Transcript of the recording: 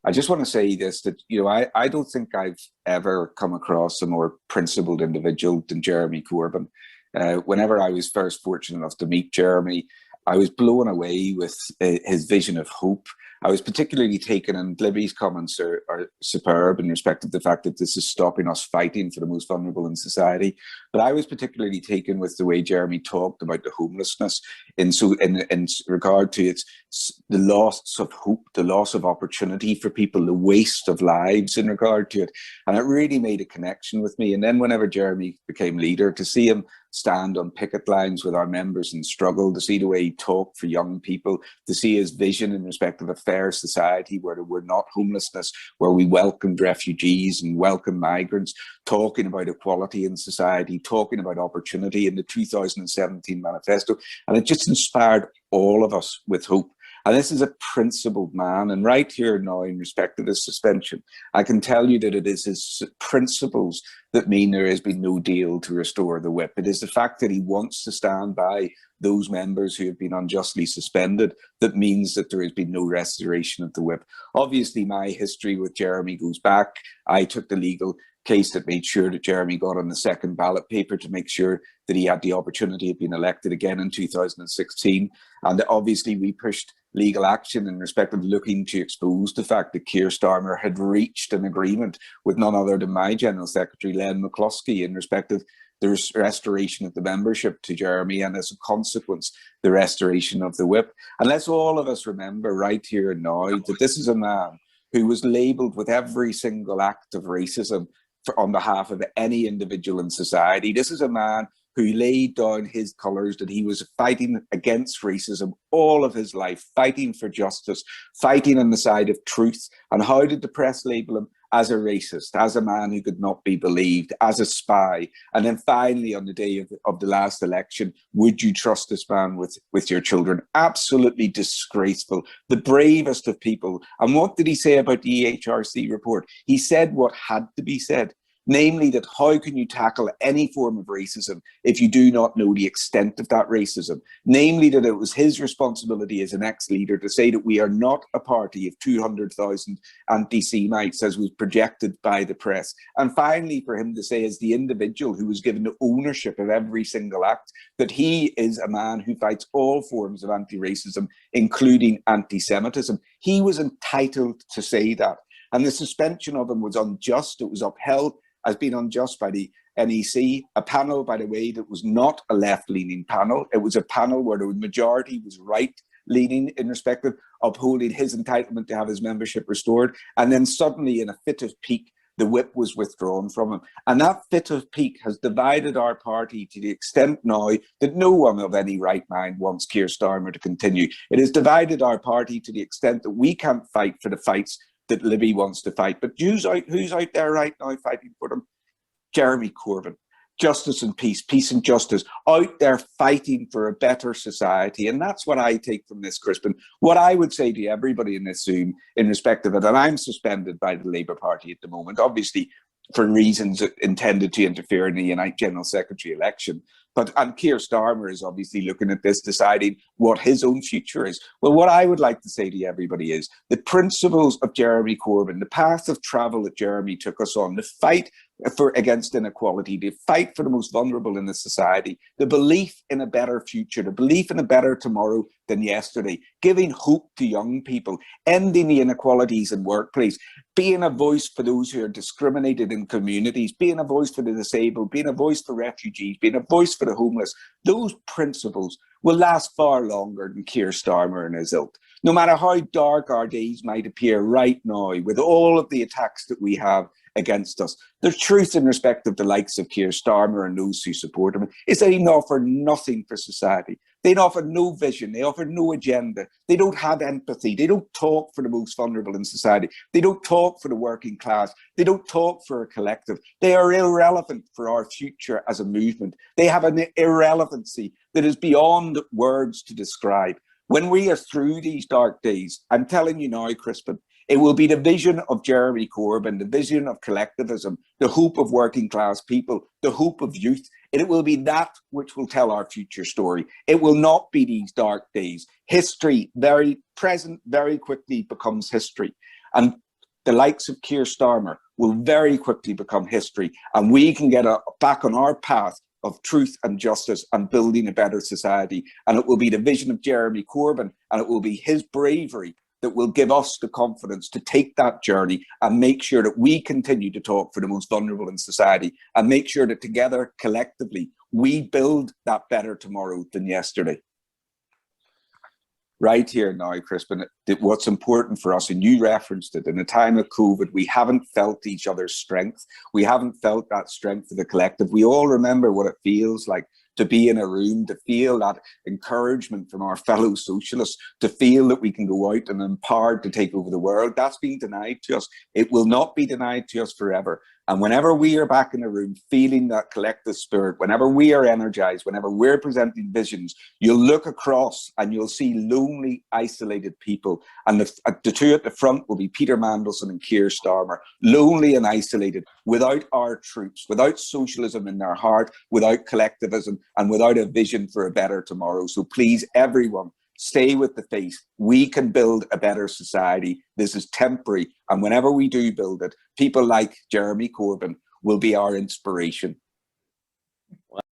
I just want to say this, that, I don't think I've ever come across a more principled individual than Jeremy Corbyn. Whenever I was first fortunate enough to meet Jeremy, I was blown away with his vision of hope. I was particularly taken, and Libby's comments are superb in respect of the fact that this is stopping us fighting for the most vulnerable in society. But I was particularly taken with the way Jeremy talked about the homelessness in regard to the loss of hope, the loss of opportunity for people, the waste of lives in regard to it. And it really made a connection with me. And then whenever Jeremy became leader, to see him stand on picket lines with our members and struggle, to see the way he talked for young people, to see his vision in respect of a fair society where there were not homelessness, where we welcomed refugees and welcomed migrants, talking about equality in society, talking about opportunity in the 2017 manifesto. And it just inspired all of us with hope. And this is a principled man. And right here now, in respect to this suspension, I can tell you that it is his principles that mean there has been no deal to restore the whip. It is the fact that he wants to stand by those members who have been unjustly suspended that means that there has been no restoration of the whip. Obviously, my history with Jeremy goes back. I took the legal case that made sure that Jeremy got on the second ballot paper to make sure that he had the opportunity of being elected again in 2016. And obviously we pushed legal action in respect of looking to expose the fact that Keir Starmer had reached an agreement with none other than my General Secretary, Len McCluskey, in respect of the restoration of the membership to Jeremy, and as a consequence, the restoration of the whip. And let's all of us remember right here and now that this is a man who was labelled with every single act of racism on behalf of any individual in society. This is a man who laid down his colours, that he was fighting against racism all of his life, fighting for justice, fighting on the side of truth. And how did the press label him? As a racist, as a man who could not be believed, as a spy. And then finally, on the day of the last election, would you trust this man with your children? Absolutely disgraceful. The bravest of people. And what did he say about the EHRC report? He said what had to be said. Namely, that how can you tackle any form of racism if you do not know the extent of that racism? Namely, that it was his responsibility as an ex-leader to say that we are not a party of 200,000 anti-Semites as was projected by the press. And finally, for him to say, as the individual who was given the ownership of every single act, that he is a man who fights all forms of anti-racism, including anti-Semitism. He was entitled to say that. And the suspension of him was unjust. It was upheld as being unjust by the NEC, a panel, by the way, that was not a left-leaning panel. It was a panel where the majority was right-leaning in respect of upholding his entitlement to have his membership restored. And then suddenly, in a fit of pique, the whip was withdrawn from him. And that fit of pique has divided our party to the extent now that no one of any right mind wants Keir Starmer to continue. It has divided our party to the extent that we can't fight for the fights that Libby wants to fight. But who's out there right now fighting for them? Jeremy Corbyn. Justice and peace, peace and justice, out there fighting for a better society. And that's what I take from this, Crispin. What I would say to everybody in this Zoom in respect of it, and I'm suspended by the Labour Party at the moment, obviously for reasons intended to interfere in the General Secretary election. And Keir Starmer is obviously looking at this, deciding what his own future is. Well, what I would like to say to everybody is the principles of Jeremy Corbyn, the path of travel that Jeremy took us on, the fight against inequality, the fight for the most vulnerable in the society, the belief in a better future, the belief in a better tomorrow than yesterday, giving hope to young people, ending the inequalities in workplace, being a voice for those who are discriminated in communities, being a voice for the disabled, being a voice for refugees, being a voice for the homeless. Those principles will last far longer than Keir Starmer and his ilk. No matter how dark our days might appear right now, with all of the attacks that we have against us, the truth in respect of the likes of Keir Starmer and those who support him is that they offer nothing for society. They offer no vision. They offer no agenda. They don't have empathy. They don't talk for the most vulnerable in society. They don't talk for the working class. They don't talk for a collective. They are irrelevant for our future as a movement. They have an irrelevancy that is beyond words to describe. When we are through these dark days, I'm telling you now, Crispin, it will be the vision of Jeremy Corbyn, the vision of collectivism, the hope of working class people, the hope of youth. It will be that which will tell our future story. It will not be these dark days. History, very present, very quickly becomes history. And the likes of Keir Starmer will very quickly become history, and we can get back on our path of truth and justice and building a better society. And it will be the vision of Jeremy Corbyn, and it will be his bravery that will give us the confidence to take that journey and make sure that we continue to talk for the most vulnerable in society, and make sure that together, collectively, we build that better tomorrow than yesterday. Right here now, Crispin, what's important for us, and you referenced it, in a time of COVID, we haven't felt each other's strength. We haven't felt that strength of the collective. We all remember what it feels like to be in a room, to feel that encouragement from our fellow socialists, to feel that we can go out and empowered to take over the world. That's being denied to us. It will not be denied to us forever. And whenever we are back in the room feeling that collective spirit, whenever we are energized, whenever we're presenting visions, you'll look across and you'll see lonely, isolated people. And the two at the front will be Peter Mandelson and Keir Starmer, lonely and isolated, without our troops, without socialism in their heart, without collectivism, and without a vision for a better tomorrow. So please, everyone, stay with the faith. We can build a better society. This is temporary. And whenever we do build it, people like Jeremy Corbyn will be our inspiration.